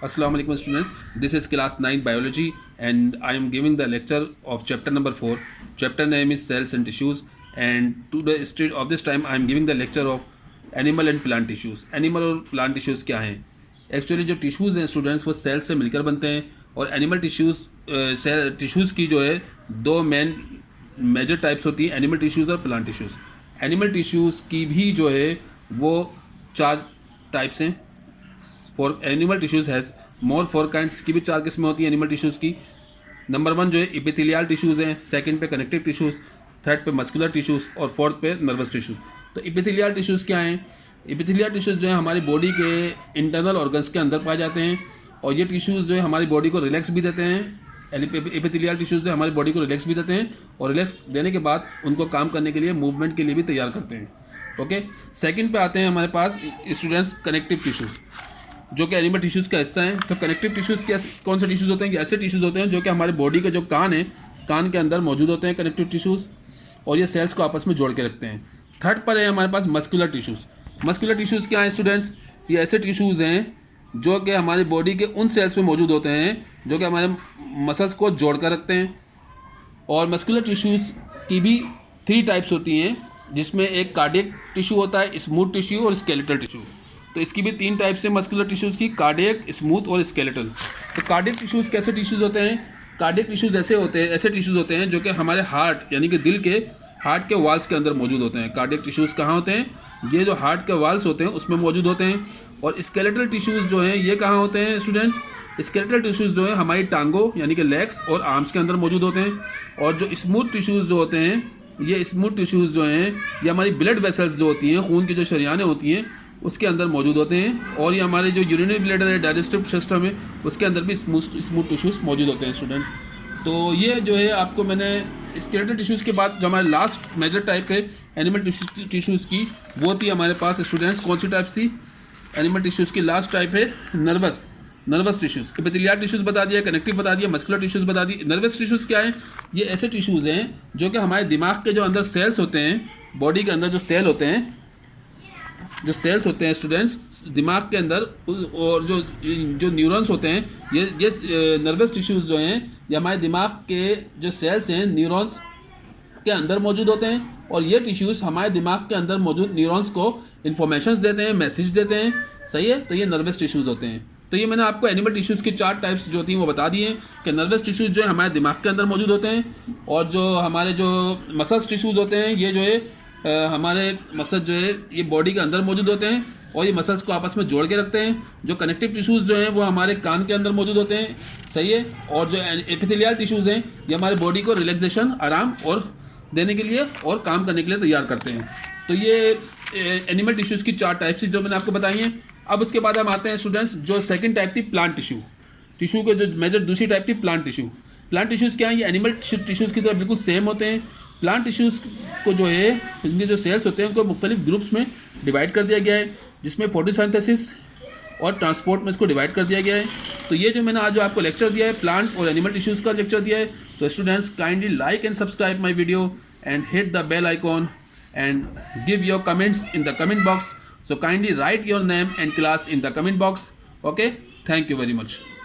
Assalamu alaikum students. This is class 9 biology and I am giving the lecture of chapter number 4. Chapter name is cells and tissues, and to the stage of this time I am giving the lecture of animal and plant tissues. Animal और plant tissues क्या हैं? Actually जो tissues हैं students वो cells से मिलकर बनते हैं, और animal tissues की जो है दो मेजर टाइप्स होती हैं, एनिमल टिश्यूज़ और प्लांट टिश्यूज़. एनिमल टिश्यूज़ की भी जो है वो 4 टाइप्स हैं. For animal tissues has more 4 kinds की भी 4 किस्में होती हैं एनिमल टिश्यूज़ की. नंबर 1 जो है एपिथेलियल टिश्यूज़ हैं, सेकंड पे कनेक्टिव टिश्यूज़, थर्ड पे मस्कुलर टिश्यूज़ और फोर्थ पे नर्वस टिश्यूज़. तो एपिथेलियल टिश्यूज़ क्या हैं? एपिथेलियल टिश्यूज़ जो है हमारी बॉडी के इंटरनल ऑर्गन्स के अंदर पाए जाते हैं, और ये टिश्यूज़ जो है हमारी बॉडी को रिलैक्स भी देते हैं. एपिथेलियल टिश्यूज़ जो हमारी बॉडी को रिलैक्स भी देते हैं, और रिलैक्स देने के बाद उनको काम करने के लिए, मूवमेंट के लिए भी तैयार करते हैं. ओके, सेकंड पे आते हैं हमारे पास स्टूडेंट्स कनेक्टिव टिश्यूज़, जो कि एनिमल टिश्यूज़ का हिस्सा हैं. तो कनेक्टिव टिश्यूज़ के कौन से टिश्यूज़ होते हैं? ऐसे टिश्यूज़ होते हैं जो कि हमारे बॉडी के जो कान हैं, कान के अंदर मौजूद होते हैं कनेक्टिव टिश्यूज़, और ये सेल्स को आपस में जोड़ के रखते हैं. थर्ड पर है हमारे पास मस्कुलर टिश्यूज़. मस्कुलर टिश्यूज़ क्या हैं स्टूडेंट्स? ये ऐसे टिश्यूज़ हैं जो कि हमारी बॉडी के उन सेल्स में मौजूद होते हैं जो कि हमारे मसल्स को जोड़ कर रखते हैं. और मस्कुलर टिश्यूज़ की भी 3 टाइप्स होती हैं, जिसमें एक कार्डियक टिश्यू होता है, स्मूथ टिश्यू और स्केलेटल टिश्यू. तो इसकी भी 3 टाइप्स हैं मस्कुलर टिश्यूज़ की, कार्डियक, स्मूथ और स्केलेटल. तो कार्डियक टिश्यूज़ कैसे टिश्यूज़ होते हैं? कार्डियक टिश्यूज़ ऐसे टिश्यूज़ होते हैं जो कि हमारे हार्ट यानी कि दिल के हार्ट के वाल्स के अंदर मौजूद होते हैं. कार्डियक टिश्यूज़ कहाँ होते हैं? ये जो हार्ट के वाल्स होते हैं उसमें मौजूद होते हैं. और स्केलेटल टिश्यूज़ जो हैं ये कहाँ होते हैं स्टूडेंट्स? स्केलेटल टिश्यूज़ जो है हमारी टांगों यानी कि लेग्स और आर्म्स के अंदर मौजूद होते हैं. और जो स्मूथ टिश्यूज़ जो होते हैं, ये स्मूथ टिश्यूज़ जो हैं ये हमारी ब्लड वेसल्स जो होती हैं, खून की जो शरियानें होती हैं उसके अंदर मौजूद होते हैं. और ये हमारे जो यूरिनरी ब्लैडर है, डाइजेस्टिव सिस्टम है, उसके अंदर भी स्मूथ टिश्यूज़ मौजूद होते हैं स्टूडेंट्स. तो ये जो है आपको मैंने स्केलेटल टिश्यूज़ के बाद जो हमारे लास्ट मेजर टाइप है एनिमल टिश्यूज़ की, वो थी हमारे पास स्टूडेंट्स. कौन सी टाइप्स थी एनिमल टिश्यूज़ की? लास्ट टाइप है नर्वस टिश्यूज़. एपिथेलियल टिश्यूज़ बता दिया, कनेक्टिव बता दिया, मस्कुलर टिश्यूज़ बता दी. नर्वस टिश्यूज़ क्या है? ये ऐसे टिश्यूज़ हैं जो कि हमारे दिमाग के जो अंदर सेल्स होते हैं, बॉडी के अंदर जो सेल्स होते हैं स्टूडेंट्स, दिमाग के अंदर, और जो न्यूरॉन्स होते हैं, ये नर्वस टिश्यूज़ जो हैं ये हमारे दिमाग के जो सेल्स हैं न्यूरॉन्स के अंदर मौजूद होते हैं. और ये टिश्यूज़ हमारे दिमाग के अंदर मौजूद न्यूरॉन्स को इन्फॉर्मेशंस देते हैं, मैसेज देते हैं. सही है, तो ये नर्वस टिश्यूज़ होते हैं. तो ये मैंने आपको एनिमल टिश्यूज़ की 4 टाइप्स जो थी वो बता दी हैं कि नर्वस टिश्यूज़ जो है हमारे दिमाग के अंदर मौजूद होते हैं, और जो हमारे जो मसल्स टिश्यूज़ होते हैं ये जो है हमारे मकसद जो है ये बॉडी के अंदर मौजूद होते हैं, और ये मसल्स को आपस में जोड़ के रखते हैं. जो कनेक्टिव टिश्यूज़ जो हैं वो हमारे कान के अंदर मौजूद होते हैं. सही है. और जो एपिथेलियल टिश्यूज़ हैं ये हमारे बॉडी को रिलैक्सेशन, आराम और देने के लिए और काम करने के लिए तैयार करते हैं. तो ये एनिमल टिश्यूज़ की 4 टाइप्स जो मैंने आपको बताई हैं. अब उसके बाद हम आते हैं स्टूडेंट्स जो सेकंड टाइप थी प्लांट टिश्यू के जो मेजर दूसरी टाइप थी प्लांट टिश्यूज़ क्या है? ये एनिमल टिश्यूज़ की तरह बिल्कुल सेम होते हैं. प्लांट टिश्यूज़ को जो है इनके जो सेल्स होते हैं उनको मुख्तलिफ ग्रुप्स में डिवाइड कर दिया गया है, जिसमें फोटोसिंथेसिस और ट्रांसपोर्ट में इसको डिवाइड कर दिया गया है. तो ये जो मैंने आज जो आपको लेक्चर दिया है प्लांट और एनिमल टिश्यूज़ का लेक्चर दिया है. तो students kindly like and subscribe my video and hit the bell icon and give your comments in the comment box. So kindly write your name and class in the comment box. Okay, thank you very much.